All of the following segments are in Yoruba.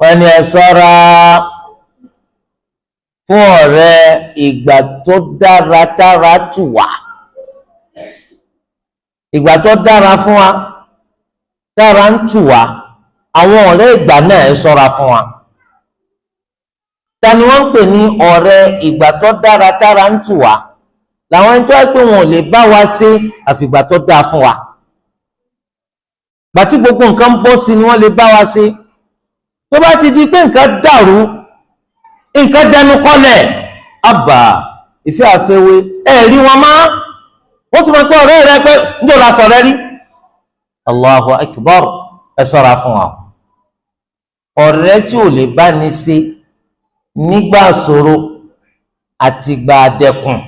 wọ́n ní ẹ ṣọ́ra fún ọ̀rẹ́ ìgbà tó dára tára tù wá, ìgbà tó dára fún wa tára ń tù wá, àwọn ọ̀rẹ́ ìgbà náà ẹ ṣọ́ra fún wa. Ta ni wọ́n ń pè ní ọ̀rẹ́ ìgbà tó dára tára ń tù wá? Làwọn ẹni tó wá pé wọn ò lè bá wa ṣe àfìgbà tó dáa fún wa. Gbàtí gbogbo nǹkan ń bọ́ sí ni wọ́n lè bá wa ṣe. Tó bá ti di pé nǹkan dàrú, nǹkan dẹnu kọlẹ̀, àbà ìfẹ́ àfẹ́wé rí wọn máa wọ́n ti mọ̀ pé ọ̀rẹ́ rẹ pé ń jò lásọ̀ rẹ rí. Allahu akbar, ẹ ṣọ́ra fún wa. Ọ̀rẹ́ tí ò lè bá ní ṣe nígbà ṣòro àti gbà dẹkùn,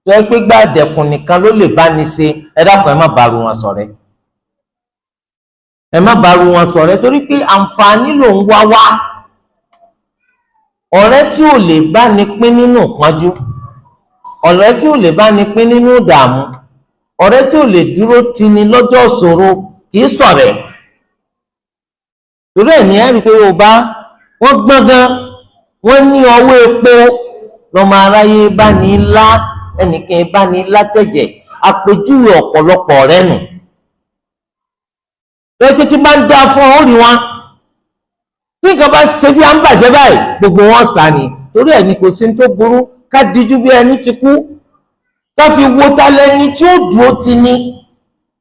tó yẹ pé gbà dẹkùn nìkan ló lè bá ní ṣe, ẹ dákun ẹ má bá ru wọn ṣọ̀rẹ́. Ẹ má bá ru wọn ṣọ̀rẹ́ torí pé àǹfààní ló ń wá wá. Ọ̀rẹ́ tí ò lè bá ní pín nínú ìpọ́njú, ọ̀rẹ́ tí ò lè bá ní pín nínú ìdààmú, ọ̀rẹ́ tí ò lè dúró tini lọ́jọ́ ìṣòro kìí ṣọ̀rẹ́. Torí ẹ̀ ní ẹ̀rí pé Yorùbá wọ́n gbọ́n gan, wọ́n ní ọwọ́ epo lọ́mọ aráyé bá ní lá, ẹnìkan bá ní látẹ̀jẹ̀, àpèjúwe ọ̀pọ̀lọpọ̀ ọ̀rẹ́ nù. Lọ́pẹ́ tí bá ń dá fún ọ rí wọn, tí nǹkan bá ṣe bí à ń bàjẹ́ báyìí gbogbo wọn sá ni. Torí ẹ̀ ní kò sí tó burú ká dijú bí ẹni ti kú, ká fi wo ta lẹni tí ó dúró ti ní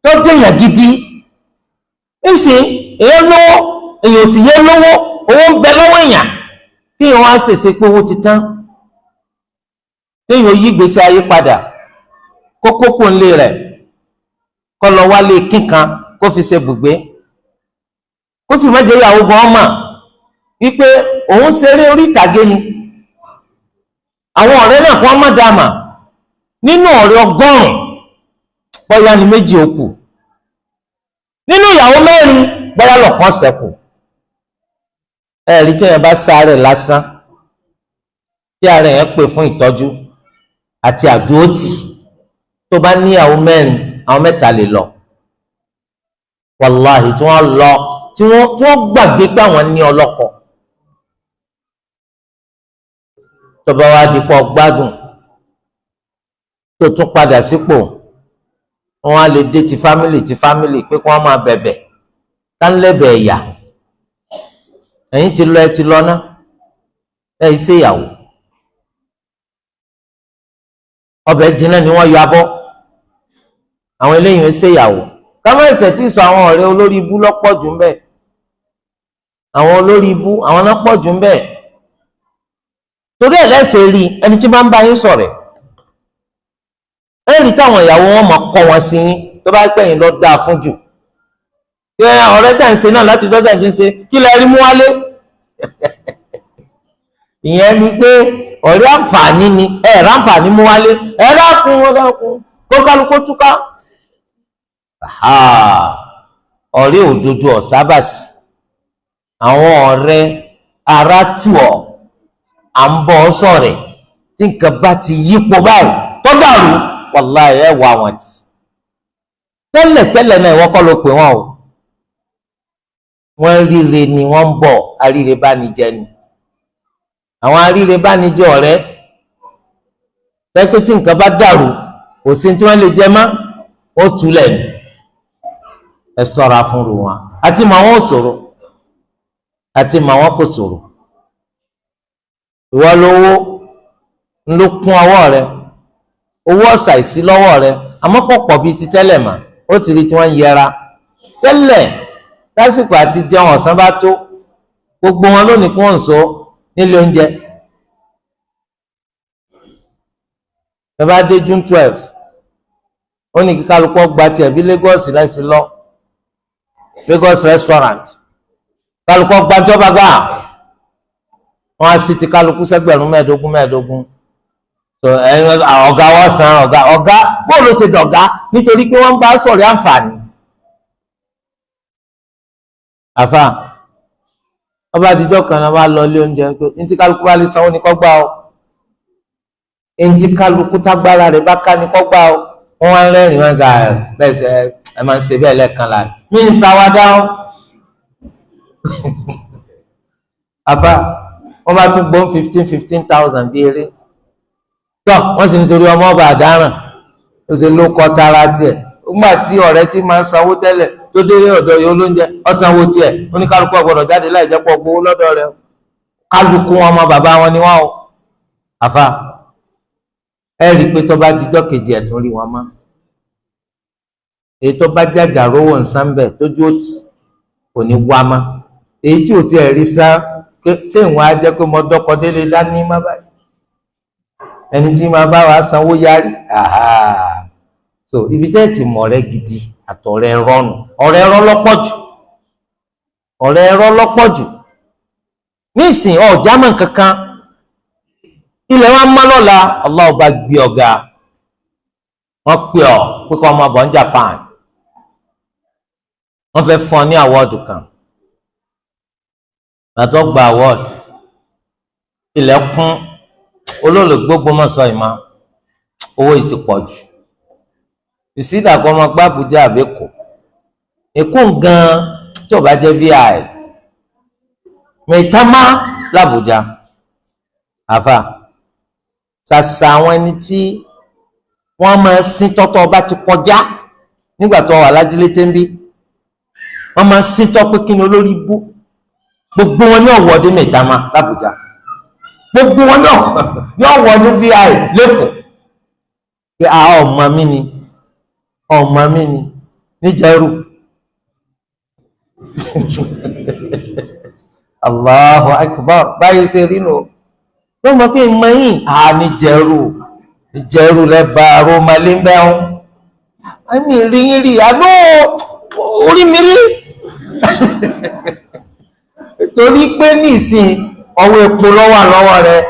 tó jẹyàn gidi. Nísìn èèyàn lówó, èèyàn sì yé lówó, owó ń bẹ lọ́wọ́ èèyàn, kí èèyàn wá ṣèṣe pé owó ti tán, kí èèyàn yí ìgbésí ayé padà, kó kókó ńlé rẹ̀, kó lọ wálé kíkan kó fi ṣe bùgbé, kó sì má jẹ́ ìyàwó gan mà wípé òun ṣeré orí ìtàgé ni. Àwọn ọ̀rẹ́ náà kọ́ má dàmà, nínú ọ̀rẹ́ 100 bóyá ni 2 ó kù, nínú ìyàwó 4 bóyá lọ́kàn ṣẹ́kù. Ẹ̀rí tí yẹn bá sáré lásán, tí ara yẹn pè fún ìtọ́jú àti àdúrótì, tó bá ní ìyàwó 4, àwọn 3 lè lọ. Wàláhì tí wọ́n lọ tí wọ́n gbàgbé pé àwọn ní ọlọ́kọ. Tó bá wá di pọ̀ gbádùn tó tún padà sípò, wọ́n á lè dé ti fámìlì pé kí wọ́n máa bẹ̀bẹ̀ kánlẹ́bẹ̀ ẹ̀yà. Ẹ̀yin ti lọ, ẹ ti lọ ná, ẹ̀ ṣe ìyàwó. Ọbẹ̀ jiná ni wọ́n yọ abọ́, àwọn eléyìí ń ṣe ìyàwó. Kámọ́ ẹ̀sẹ̀ tí sọ àwọn ọ̀rẹ́ olórí ibú lọ́pọ̀ jù ń bẹ. Àwọn olórí ibú àwọn náà pọ̀ jù ń bẹ. Torí ẹ̀ lẹ́sẹ̀ rí ẹni tí bá ń bá yín ṣọ̀rẹ́, ẹ̀rí táwọn ìyàwó wọn máa kọ́ wọn sí yín tó bá pẹ̀yìn lọ dáa fún jù. Ọ̀rẹ́ tẹ̀ ń ṣe náà láti dọ́jà jí ń ṣe kí lẹ rí mú wálé. Ìyẹn ni pé ọ̀rẹ́ àǹfààní ni ẹ̀rọ àǹfààní mú wálé, ẹ̀rọ àkùn kó kálukú túká. Ọ̀rẹ́ òdodo ọ̀sábàsì, àwọn ọ̀rẹ́ ara tù ọ́, à ń bọ́ sọ̀rẹ́ tí nǹkan bá ti yípo báyìí tó dàrú, wàláhì ẹ̀ wà wọ́n tì. Tẹ́lẹ̀ náà ìwọ́n kọ́ ló pè wọ́n o, wọ́n ríre ni wọ́n ń bọ̀, aríre bá ní jẹ ni. Àwọn aríre bá ní jẹ ọ̀rẹ́ tẹ́pẹ́ tí nǹkan bá dàrú kò sí tí wọ́n lè jẹ mọ́, ó túlẹ̀ ni. Ẹ ṣọ́ra fúnru wọn, àti mọ̀ àwọn ò ṣòro àti mọ̀ àwọn kò ṣòro. Ìwọ lówó ń ló kún ọwọ́ rẹ, owó ọ̀sà ìsí lọ́wọ́ rẹ, àmọ́ pọ̀pọ̀ bíi ti tẹ́lẹ̀ mà, ó ti rí tí wọ́n ń yẹra. Tẹ́lẹ̀ lásìkò àti jẹun ọ̀sán bá tó, gbogbo wọn lónìí kí wọ́n ń so nílé oúnjẹ. Ẹ bá dé June 12, ó ní kí kálukú gba tiẹ̀ bí Lagos lẹ́sìn lọ, Lagos restaurant, kálukú gba jọba gbà, wọ́n á sì ti kálukú sẹ́gbẹ̀rún 15. So ọ̀gá wọ́n san ọ̀gá bóòlù ṣe dọ̀gá nítorí pé wọ́n bá sọ̀rọ̀ àǹfààní. Àfà ọba àtijọ́ kan náà bá lọ ilé oúnjẹ pé ní tí kálukú bá lè sanwó ní kó gbà ó, ní tí kálukú tágbára rẹ̀ bá ká ní kó gbà ó. Wọ́n wá ń rẹ́rìn wọn gà bẹ́ẹ̀ ẹ máa ń ṣe bẹ́ẹ̀ lẹ́ẹ̀kan láàrin mí ń sáwádá ó. àfa wọ́n bá tún gbọ́n 15,000 bí eré tọ́ wọ́n sì nítorí ọmọ ọba àdáràn ó sì ló kọ́ tara tiẹ̀ nígbà tí ọ̀rẹ́ tí máa ń sanwó tẹ́lẹ̀ tó dé ọ̀dọ̀ yìí olóúnjẹ ọ̀sánwó tiẹ̀ oníkálukú ọ̀gbọ̀dọ̀ jáde láì jẹ́ pọ̀ gbowó lọ́dọ̀ rẹ̀ kálukú wọn ọmọ bàbá wọn ni wọ́n o àfa ẹ rí i pé tó bá dijọ́ kejì ẹ̀ tún rí wọn mọ́ èyí tó bá jàjà rówó nsánbẹ̀ tójú òtí kò ní wá mọ́ èyí tí ò tiẹ̀ rí sá ṣé ìwọ̀n á jẹ́ pé mo dọ́kọ délé dání má báyìí ẹni tí máa bá wa sanwó yarí so ibi tẹ́ ti mọ̀ ọ̀rẹ́ gidi àtọ̀rẹ́ rọ́nù ọ̀rẹ́ rọ́ lọ́pọ̀ jù ọ̀rẹ́ rọ́ lọ́pọ̀ jù nísìn ọ̀jámọ̀ kankan ilẹ̀ wa má lọ́la Allah bá gbé ọ̀gá wọ́n pè ọ́ pé kọ́ ọmọ bọ̀ ní Japan wọ́n fẹ́ fún ọ ní àwọ́ọ̀dù kan látọ́ gba àwọ́ọ̀dù ilẹ̀ kún olóòlùgbógbó mọ̀sọ́ ìmọ̀ owó yìí ti pọ̀ jù ìsídàkọ́ ọmọ gbá Àbújá àbẹ́kọ̀ èkó gan tí ò bá jẹ́ vi mẹ́tàmá làbújá àfà ṣàṣà àwọn ẹni tí wọ́n máa sin tọ́tọ́ ọba ti kọjá nígbà tó wà lájílé tẹ́ńbí wọ́n máa sin tọ́ pé kí ni olórí bú gbogbo wọn ní ọ̀wọ́dé mẹ́tàmá làbújá gbogbo wọn ní ọ̀wọ́dé vi lẹ́kọ̀ọ́ pé ọmọ mi ni níjẹ̀rù Allahu akbar báyìí ṣe rí nù wọ́n mọ̀ pé mọ́yìn níjẹ̀rù lẹ́bà rómalé mẹ́un àmì rí àánú orí mi rí torí pé nísìn ọwọ́ epo lọ́wọ́ rẹ̀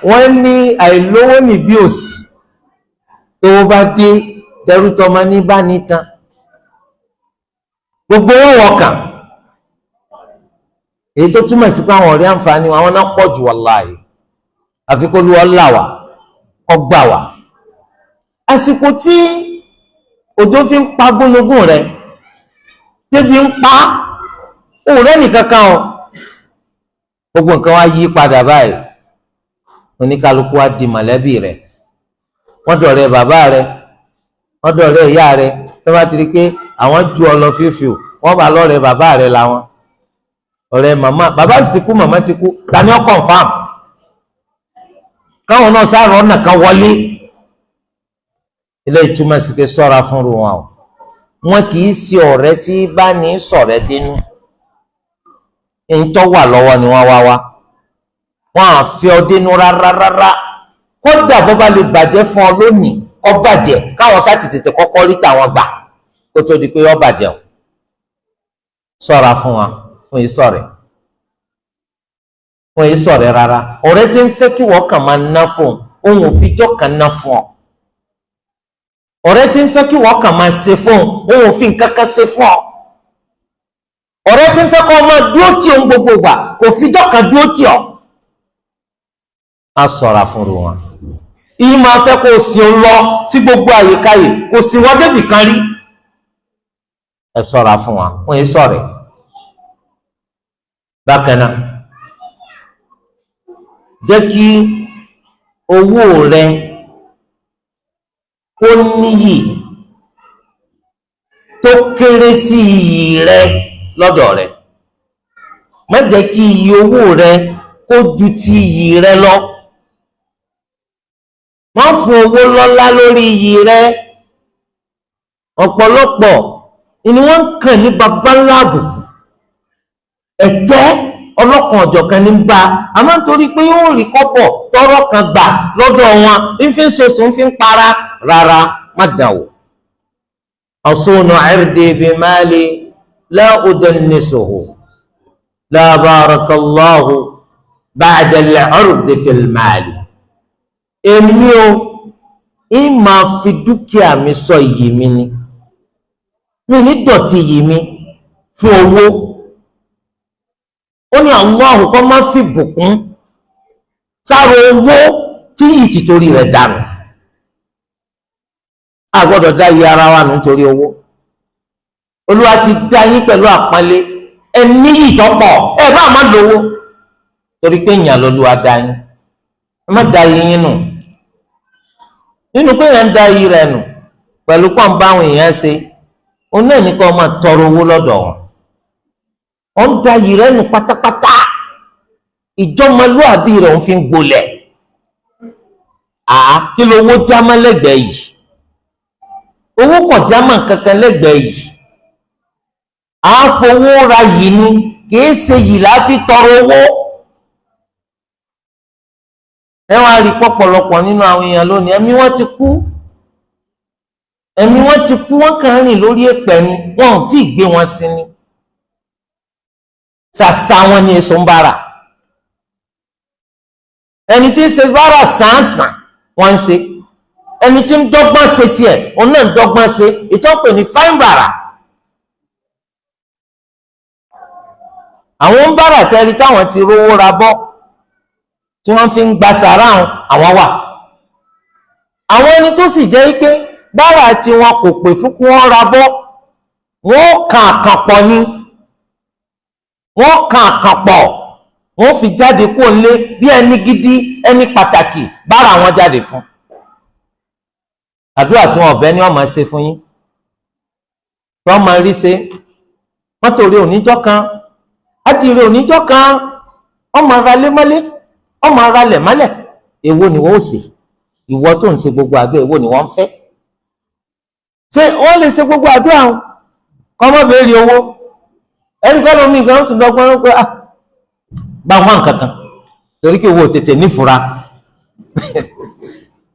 wọ́n ní àìlówó ní bí òsì tó bá dé tẹrútọmọ ní bá nítan gbogbo wọn wọkàn èyí tó túmọ̀ sí pé àwọn ọ̀rẹ́ àǹfààní àwọn náà pọ̀ jù wàláhì àfi kó lu ọlá wa kó gbà wá àsìkò tí òjò fi ń pa gbólógún rẹ tẹ́bi ń pa òòrẹ́ nìkankan o gbogbo nǹkan wá yí padà báyìí oníkálukú wá di mọ̀lẹ́bí rẹ̀ wọ́n dọ̀rẹ́ bàbá rẹ̀ wọ́n dọ̀rẹ́ ìyá rẹ̀ tó bá ti rí pé àwọn ju ọ lọ fífìú wọ́n bá lọ́rẹ́ bàbá rẹ̀ làwọn ọ̀rẹ́ màmá bàbá sì kú màmá ti kú tani ó confirm káwọn náà sáré ọ̀nà kan wọlé ilé ìtumọ̀ sí pé sọ́ra fúnru wọn o wọn kì í ṣe ọ̀rẹ́ tí bá ní sọ̀rẹ́ dínú ìtọ́ wà lọ́wọ́ ni wọ́n wá wọn à fi ọ dínú rárá kódà bó bá lè bàjẹ́ fún ọ lónìí ọ bàjẹ́ káwọn sá ti tètè kọ́kọ́ rí tàwọn gbà kó tó di pé ọ bàjẹ́ o sọ́ra fún wa fún yìí sọ̀rẹ́ rárá ọ̀rẹ́ tí ń fẹ́ kí wọ́n kàn máa ná fún ohun òfijọ́ kan ná fún ọ ọ̀rẹ́ tí ń fẹ́ kí wọ́n kàn máa ṣe fún ohun òfin kankan ṣe fún ọ ọ̀rẹ́ tí ń fẹ́ kọ́ ọmọ dúró tí òun gbogbo gbà kò fijọ́ kan dúró tí ọ á sọ̀ra fún wọn ìyí máa fẹ́ kó o sì ń lọ sí gbogbo àyíkáyè kò sì wọ́n débì kan rí ẹ sọ̀ra fún wa wọ́n yìí sọ̀rẹ́ bákan náà jẹ́ kí owó rẹ kó níyì tó kéré sí iyì rẹ lọ́dọ̀ rẹ má jẹ́ kí iyì owó rẹ kó ju ti iyì rẹ lọ má fún owó lọ́lá lórí iyì rẹ ọ̀pọ̀lọpọ̀ ni wọ́n ń kàn ní babaláàbù ẹ̀tẹ́ ọlọ́kan ọ̀jọ̀kan ní bá a máa ń torí pé yóò rí kọ́pọ̀ tọ́rọ́ kan gbà lọ́dọ̀ wọn ń fi ń soso ń fi ń para rárá má dàn wò. asunu irdi bi mali la udannisuhu la barakallahu ba'da al-irdi fil mali. èmi o ń máa fi dúkìá mi sọ iyì mi ni mi ní dọ̀tí iyì mi fún owó. ó ní Allah kọ́ máa fi bùkún sára owó tí ìtì torí rẹ̀ dànù a gbọ́dọ̀ dá iye ara wa nù nítorí owó olúwa ti dá yín pẹ̀lú àpọ́nlé ẹni yìí tọ́pọ̀ ẹ bá má lówó torí pé ìyàn lọ́lúwa dá yín ẹ má da yín nù nínú pé èèyàn ń da yín rẹ̀ nù pẹ̀lú pọ́n bá àwọn èèyàn ṣe òun náà ní kó o máa tọrọ owó lọ́dọ̀ wọn ó ń da yín rẹ̀ nù pátápátá ìjọmọlúàbí rẹ̀ ń fi ń gbolẹ̀ kí ló owó jámọ́ lẹ́gbẹ̀ẹ́ yìí owó kò jámọ́ kankan lẹ́gbẹ̀ẹ́ yìí àáfowó ra yìí ni kìí ṣe yìí láfi tọrọ owó ẹ wá rí pọ̀pọ̀lọpọ̀ nínú àwọn èèyàn lónìí ẹ̀mí wọn ti kú wọn kàn rìn lórí èpẹ̀ ni wọn ò tí ì gbé wọn sí ni ṣàṣà wọn ni èso ń bára ẹni tí ń ṣe bára sàǹsàn wọn ń ṣe ẹni tí ń dọ́gbọ́n ṣe tiẹ̀ òun náà ń dọ́gbọ́n ṣe ìtọ́pẹ̀ ní fáìn bàrà àwọn ń bára tẹ́rí táwọn ti rówó ra bọ́ tí wọ́n fi ń gba sàrà àwọn wà àwọn ẹni tó sì jẹ́ pé bára tí wọn kò pè fún kí wọ́n ra bọ́ wọ́n kàn àkànpọ̀ ni wọ́n kàn àkànpọ̀ wọ́n fi jáde kó lé bí ẹni gidi ẹni pàtàkì bára wọn jáde fún àdúrà tí wọn ọ̀bẹ ni wọ́n máa ṣe fún yín tí wọ́n máa rí ṣe mọ́tò rí oníjọ́ kan ájì rí oníjọ́ kan ọmọ ara lé mọ́lé ọmọ ara lẹ̀ mọ́lẹ̀ èwo ni wọ́n ó ṣe ìwọ tó ń ṣe gbogbo àdúrà èwo ni wọ́n ń fẹ́ ṣé wọ́n lè ṣe gbogbo àdúrà kọ́mọ́ béèrè owó ẹnì kan lómi nǹkan tó dọ́gbọ́n ló pé bá wà nǹkan kan torí pé owó tètè nífura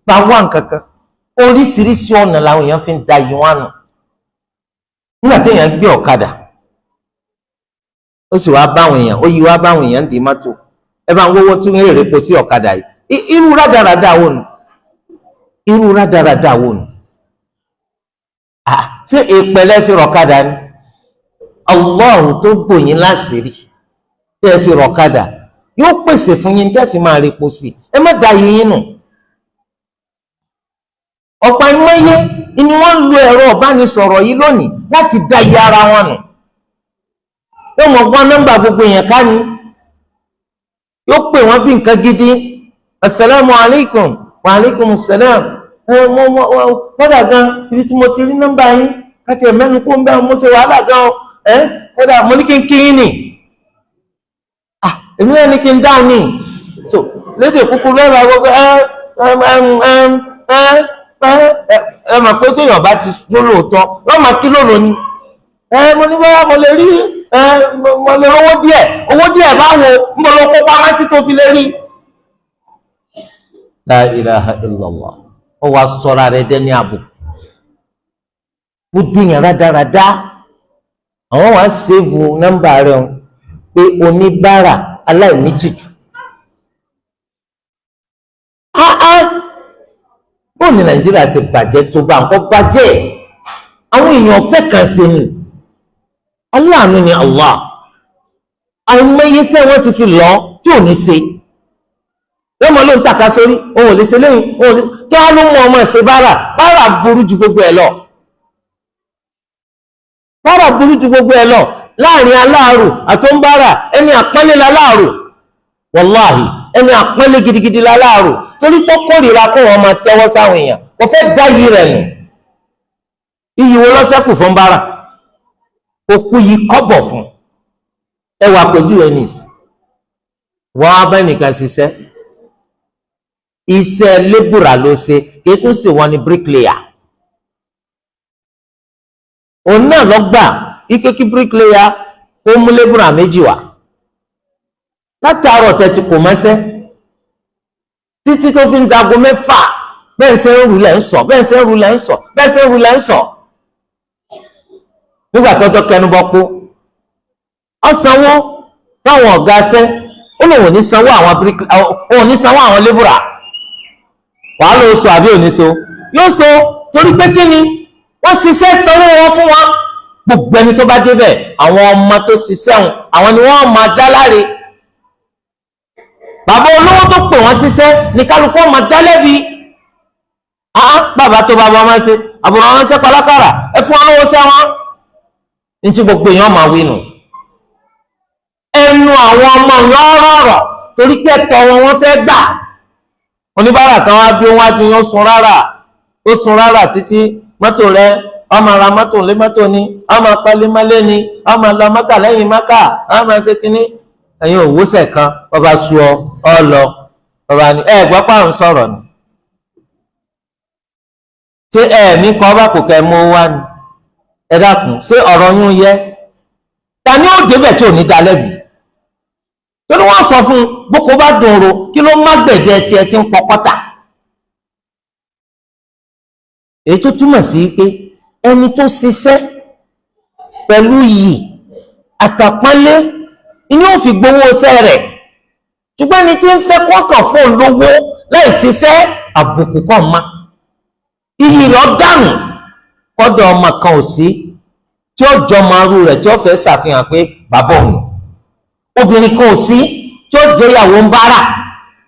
bá wà nǹkan kan oríṣiríṣi ọ̀nà làwọn èèyàn fi ń da yìí wọn nù nígbà tí èèyàn gbé ọ̀kadà ó sì wá báwọn èèyàn ó yí wá báwọn èèyàn ń di mọ́tò ẹ bá ń wọ́wọ́ tún èrè po sí ọ̀kadà yìí irú rádaràda wo nù ṣé ìpẹ̀lẹ́ fi rọ̀kadà ni Allah tó gbòyìn láṣìírí tẹ́ fi rọ̀kadà yóò pèsè fún yín tẹ́ fi máa rí po sí ẹ má da yín nù ọ̀pọ̀ ìmọ̀ye ni wọ́n ń lo ẹ̀rọ ìbánisọ̀rọ̀ yìí lónìí láti da iye ara wọn nù yóò mọ̀ gbọ́n nọ́mbà gbogbo èèyàn ká ni yóò pè wọ́n bí nǹkan gidi asalaamu alaykum wa alaykum salaam kódà gan ibi tí mo ti rí nọ́mbà yín káti ẹ̀mẹ́nu kó ń bẹ́ mo ṣe wàhálà gan kódà mo ní kí n kí yín nì èmi náà ní kí n dáhùn ní so lédè kúkúrú ẹ̀rọ agogo ẹ mọ̀ pé téèyàn bá ti tó lóòótọ́ wọ́n máa kí lóòrò ni mo ní báyà mo lè rí mo lè owó díẹ̀ báwo ń bọ̀ ló kó pamọ́ sí tó fi lè rí. La ilaha illallah ó wàá sọra rẹ dẹ ní àbùkù ó dìyàn rádaràdá àwọn wàá sèvù nọ́mbà rẹ pé oníbàárà aláìnítìjú bó ní Nàìjíríà ṣe bàjẹ́ tó bá nǹkan bàjẹ́ àwọn èèyàn fẹ́ kàn sí ni aláàánú ni Allah àìmọye iṣẹ́ wọn ti fi lọ tí ò ní ṣe wọ́n mọ̀ ló ń tàka sórí òun ò lè ṣe lẹ́yìn òun ò lè ṣe kí wọ́n ló mú ọmọ ẹ̀ṣẹ̀ bára burú ju gbogbo ẹ̀ lọ láàrin aláàrù àtọ́nbára ẹni àpọ́nlé láláàrù wàláhì ẹni àpọ́nlé gidigidi láláàrù torí tó kórìíra kó wọn máa tẹ́wọ́ sáwọn èèyàn kò fẹ́ dá iyì rẹ̀ nù iyì wo lọ́sẹ̀kù fún bára kò kú yìí kọ́bọ̀ fún ẹwà pẹ̀jú ẹnìs wọ́n á bá nìkan ṣiṣẹ́ iṣẹ́ lébùrà ló ṣe kí tún sì wọ́n ní bricklayer òun náà lọ gbà ike kí bricklayer ó mú lébùrà méjì wá látàárọ̀ tẹ́tí kò mọ́sẹ́ títí tó fi ń dago mẹ́fà bẹ́ẹ̀ ṣe ń rú lẹ́ ń sọ nígbà tọ́jọ́ kẹnubọ́ pọ̀ ọ̀sánwó fáwọn ọ̀gá ṣẹ́ ó lòun ò ní sanwó àwọn lébùrà wàá ló so àbí òní so yóò so torí pé kí ni wọ́n ṣiṣẹ́ sanwó wọn fún wọn gbogbo ẹni tó bá débẹ̀ àwọn ọmọ tó ṣiṣẹ́ wọn àwọn ni wọ́n máa dá láre bàbá olówó tó pè wọ́n ṣiṣẹ́ ní kálukú máa dá lẹ́bi bàbá tó bàbá máa ṣe àbùrọ̀ wọn ṣe pàlákàrà ẹ fún wọn lówó ṣẹ́ wọn ní tí gbogbo èèyàn máa wí nù ẹnu àwọn ọmọ yọ̀ọ̀rọ̀ torí pé ẹ̀tọ́ wọn fẹ́ gbà. Oníbàárà kan wá bí wájú yín ó sun rárá títí mọ́tò rẹ̀ ọmọ ara mọ́tò lé mọ́tò ni ọmọ pálí mọ́lé ni ọmọ lọ mọ́kà lẹ́yìn mọ́kà ọmọ ṣe kínní ẹ̀yin òwúsẹ̀ kan ọba su ọ lọ ọba ni gbọ́ pàrọ̀ sọ̀rọ̀ ni ṣé ní kọ́ ọba kò kẹ́ mú wá ni ẹ dákun ṣé ọ̀rọ̀ yún yẹ ta ni ó débẹ̀ tí ò ní dá lẹ́bi torí wọ́n sọ fún boko bá dùn ro kí ló má gbẹ̀dẹ̀ tiẹ̀ ti ń pọkọ́tà èyí tó túmọ̀ sí pé ẹni tó ṣiṣẹ́ pẹ̀lú yìí àtàpọ́nlé ni ó fi gbowó iṣẹ́ rẹ̀ ṣùgbọ́n ẹni tí ń fẹ́ kọ́kàn fóun lówó láì ṣiṣẹ́ àbùkù kan má iyì rẹ̀ dànù kọ́dọ̀ ọmọ kan ò sí tí ó jọmọ arú rẹ̀ tí ó fẹ́ ṣàfihàn pé bàbá òun obìnrin kan ò sí tí ó jẹ́ ìyàwó ń bára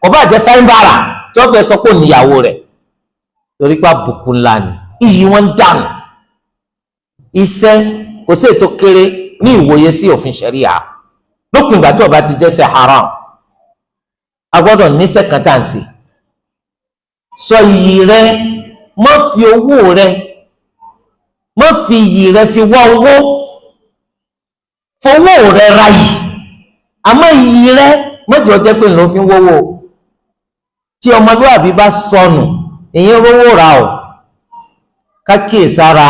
kò bá jẹ́ fẹ́ ń bára tí ó fẹ́ sọ pé òníyàwó rẹ̀ torí pé àbùkù ńlá ni iyì wọn dànù iṣẹ́ kò sí ètò kéré ní ìwòye sí òfin ṣẹ̀ríà lópin ìgbà tí ó bá ti jẹ́ ṣe haram a gbọ́dọ̀ níṣẹ́ kan tá à ń ṣe sọ iyì rẹ má fi owó rẹ má fi iyì rẹ fi wá owó fowó rẹ ra yìí àmọ́ iyì rẹ mẹ́jọ jẹ́ pé ló fi ń wówó tí ọmọlúwàbí bá sọnù ìyẹn rówó ra o kákìí sára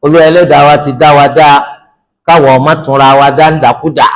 Olúwa Ẹlẹ́dàá wa ti dá wa dá káwọn ọmọ túnra wa dá ń dàkúdà